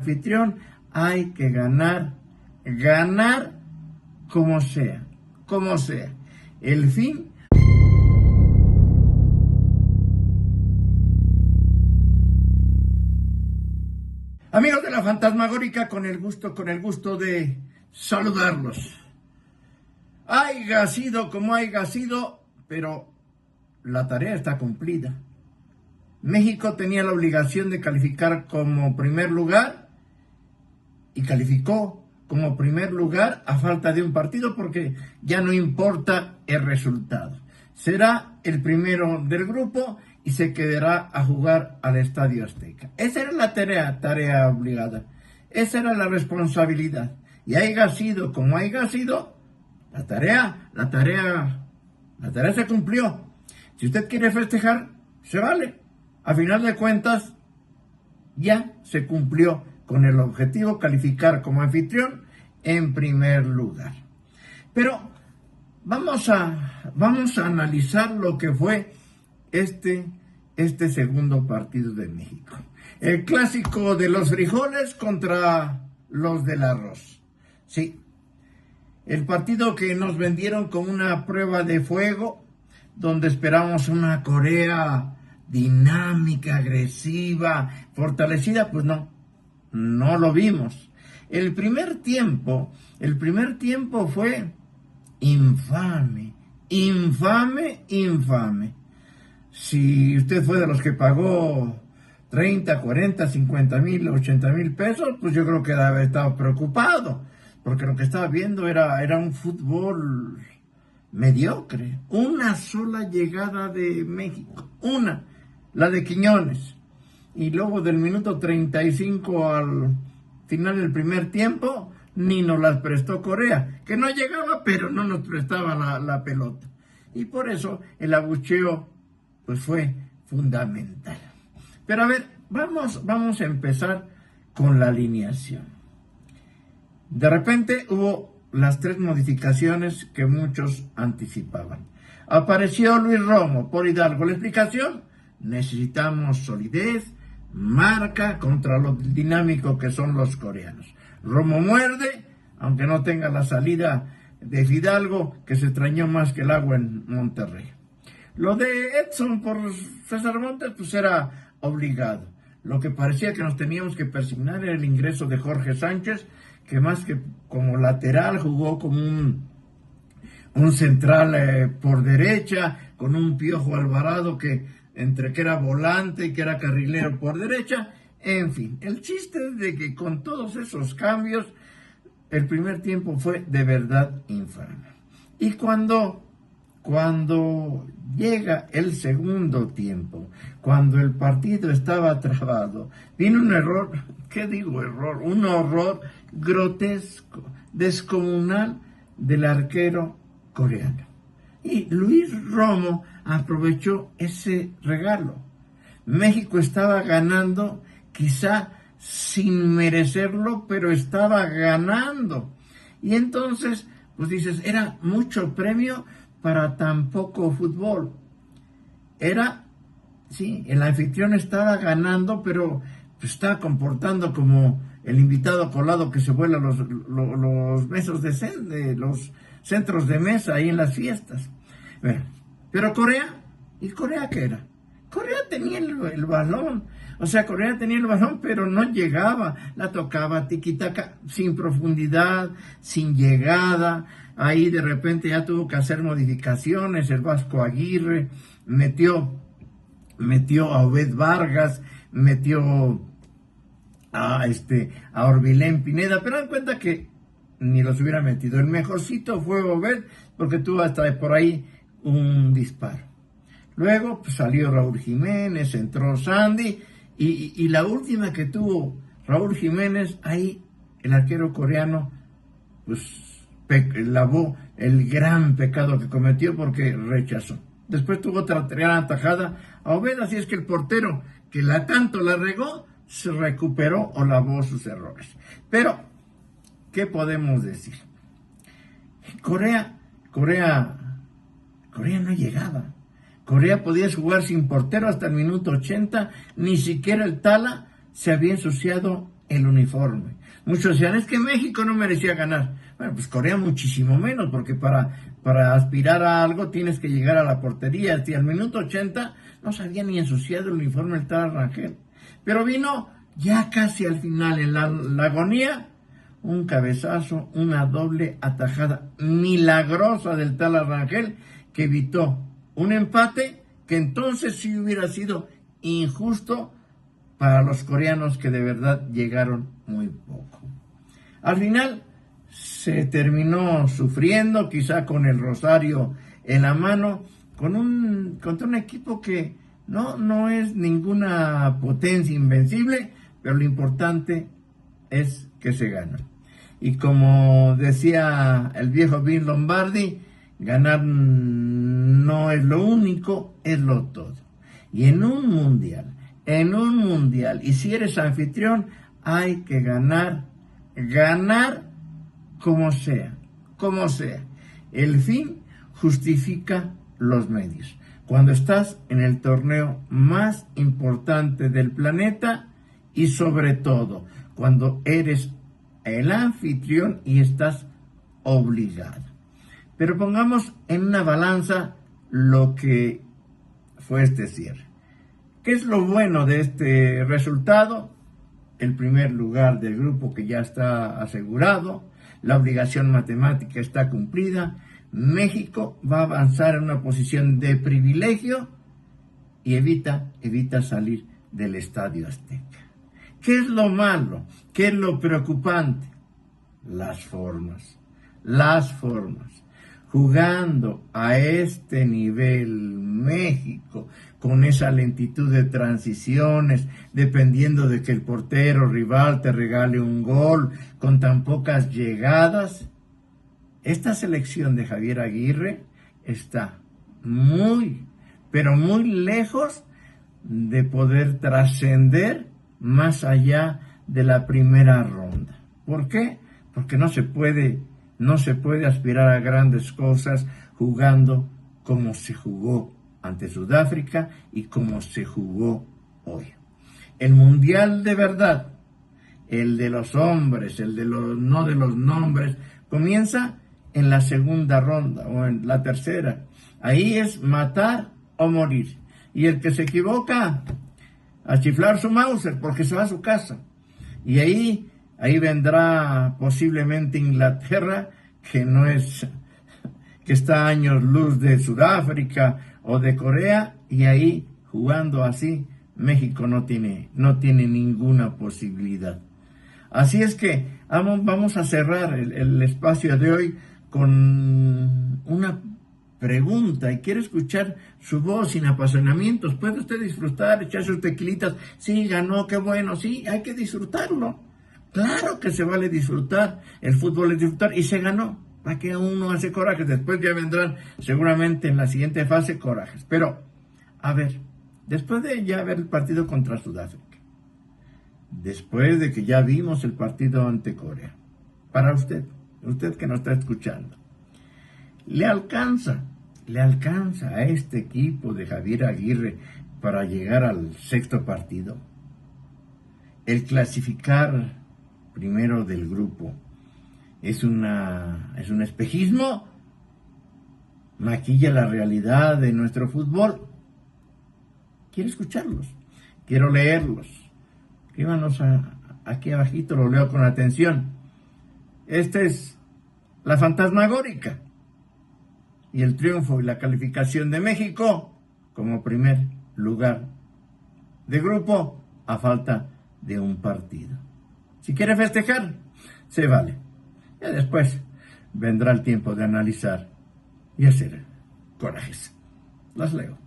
Anfitrión hay que ganar como sea, como sea. El fin. Amigos de la Fantasmagórica, con el gusto de saludarlos. Haya sido como haya sido, pero la tarea está cumplida. México tenía la obligación de calificar como primer lugar y calificó como primer lugar a falta de un partido porque ya no importa el resultado. Será el primero del grupo y se quedará a jugar al Estadio Azteca. Esa era la tarea obligada. Esa era la responsabilidad. Y haya sido como haya sido, la tarea se cumplió. Si usted quiere festejar, se vale. A final de cuentas, ya se cumplió con el objetivo calificar como anfitrión en primer lugar. Pero vamos a analizar lo que fue este segundo partido de México. El clásico de los frijoles contra los del arroz. Sí, el partido que nos vendieron como una prueba de fuego, donde esperamos una Corea dinámica, agresiva, fortalecida, pues no lo vimos. El primer tiempo fue infame. Si usted fue de los que pagó 30, 40, 50 mil, 80 mil pesos, pues yo creo que debe haber estado preocupado, porque lo que estaba viendo era un fútbol mediocre. Una sola llegada de México, la de Quiñones, y luego del minuto 35 al final del primer tiempo, ni nos las prestó Corea, que no llegaba, pero no nos prestaba la pelota, y por eso el abucheo pues fue fundamental. Pero a ver, vamos a empezar con la alineación. De repente hubo las 3 modificaciones que muchos anticipaban. Apareció Luis Romo por Hidalgo. La explicación: necesitamos solidez, marca contra lo dinámico que son los coreanos. Romo muerde, aunque no tenga la salida de Fidalgo, que se extrañó más que el agua en Monterrey. Lo de Edson por César Montes, pues era obligado. Lo que parecía que nos teníamos que persignar era el ingreso de Jorge Sánchez, que más que como lateral jugó como un central por derecha, con un Piojo Alvarado que entre que era volante y que era carrilero por derecha. En fin, el chiste es de que con todos esos cambios, el primer tiempo fue de verdad infame. Y cuando llega el segundo tiempo, cuando el partido estaba trabado, viene un error, un horror grotesco, descomunal del arquero coreano. Y Luis Romo aprovechó ese regalo. México estaba ganando, quizá sin merecerlo, pero estaba ganando. Y entonces, pues dices, era mucho premio para tan poco fútbol. Sí, el anfitrión estaba ganando, pero pues estaba comportando como el invitado colado que se vuela los mesos de los centros de mesa ahí en las fiestas. Bueno, pero Corea, ¿y Corea qué era? Corea tenía el balón, pero no llegaba, la tocaba tiquitaca, sin profundidad, sin llegada. Ahí de repente ya tuvo que hacer modificaciones, el Vasco Aguirre metió a Obed Vargas, metió a Orbilén Pineda, pero dan cuenta que ni los hubiera metido. El mejorcito fue Obed, porque tuvo hasta por ahí un disparo. Luego pues, salió Raúl Jiménez, entró Sandy, y la última que tuvo Raúl Jiménez, ahí el arquero coreano pues lavó el gran pecado que cometió porque rechazó. Después tuvo otra gran atajada a Obed, así es que el portero que tanto la regó, se recuperó o lavó sus errores. Pero, ¿qué podemos decir? Corea no llegaba. Corea podía jugar sin portero hasta el minuto 80, ni siquiera el Tala se había ensuciado el uniforme. Muchos decían, es que México no merecía ganar. Bueno, pues Corea muchísimo menos, porque para aspirar a algo tienes que llegar a la portería. Y al minuto 80 no se había ni ensuciado el uniforme el tal Rangel. Pero vino ya casi al final, en la agonía, un cabezazo, una doble atajada milagrosa del tal Rangel que evitó un empate que entonces sí hubiera sido injusto para los coreanos, que de verdad llegaron muy poco. Al final se terminó sufriendo, quizá con el rosario en la mano, contra un equipo que no es ninguna potencia invencible, pero lo importante es que se gana. Y como decía el viejo Bill Lombardi, ganar no es lo único, es lo todo. Y en un mundial, y si eres anfitrión, hay que ganar como sea. El fin justifica los medios. Cuando estás en el torneo más importante del planeta y sobre todo cuando eres el anfitrión y estás obligado. Pero pongamos en una balanza lo que fue este cierre. ¿Qué es lo bueno de este resultado? El primer lugar del grupo, que ya está asegurado, la obligación matemática está cumplida, México va a avanzar en una posición de privilegio y evita salir del Estadio Azteca. ¿Qué es lo malo? ¿Qué es lo preocupante? Las formas. Jugando a este nivel México, con esa lentitud de transiciones, dependiendo de que el portero rival te regale un gol, con tan pocas llegadas, esta selección de Javier Aguirre está muy, pero muy lejos de poder trascender más allá de la primera ronda. ¿Por qué? Porque no se puede aspirar a grandes cosas jugando como se jugó ante Sudáfrica y como se jugó hoy. El mundial de verdad, el de los hombres, no de los nombres, comienza en la segunda ronda o en la tercera. Ahí es matar o morir. Y el que se equivoca, a chiflar su Mauser, porque se va a su casa. Y ahí vendrá posiblemente Inglaterra, que está a años luz de Sudáfrica o de Corea, y ahí, jugando así, México no tiene ninguna posibilidad. Así es que vamos a cerrar el espacio de hoy con una pregunta, y quiero escuchar su voz sin apasionamientos. ¿Puede usted disfrutar, echar sus tequilitas? Sí, ganó, qué bueno, sí, hay que disfrutarlo. Claro que se vale disfrutar, el fútbol es disfrutar, y se ganó. ¿Para qué uno hace corajes? Después ya vendrán seguramente en la siguiente fase corajes. Pero, a ver, después de ya ver el partido contra Sudáfrica, después de que ya vimos el partido ante Corea, para usted que nos está escuchando, ¿le alcanza a este equipo de Javier Aguirre para llegar al sexto partido? El clasificar primero del grupo es un espejismo, maquilla la realidad de nuestro fútbol. Quiero escucharlos, quiero leerlos. Escríbanos aquí abajito, lo leo con atención. Esta es la fantasmagórica y el triunfo y la calificación de México como primer lugar de grupo a falta de un partido. Si quiere festejar, se vale. Ya después vendrá el tiempo de analizar y hacer corajes. Las leo.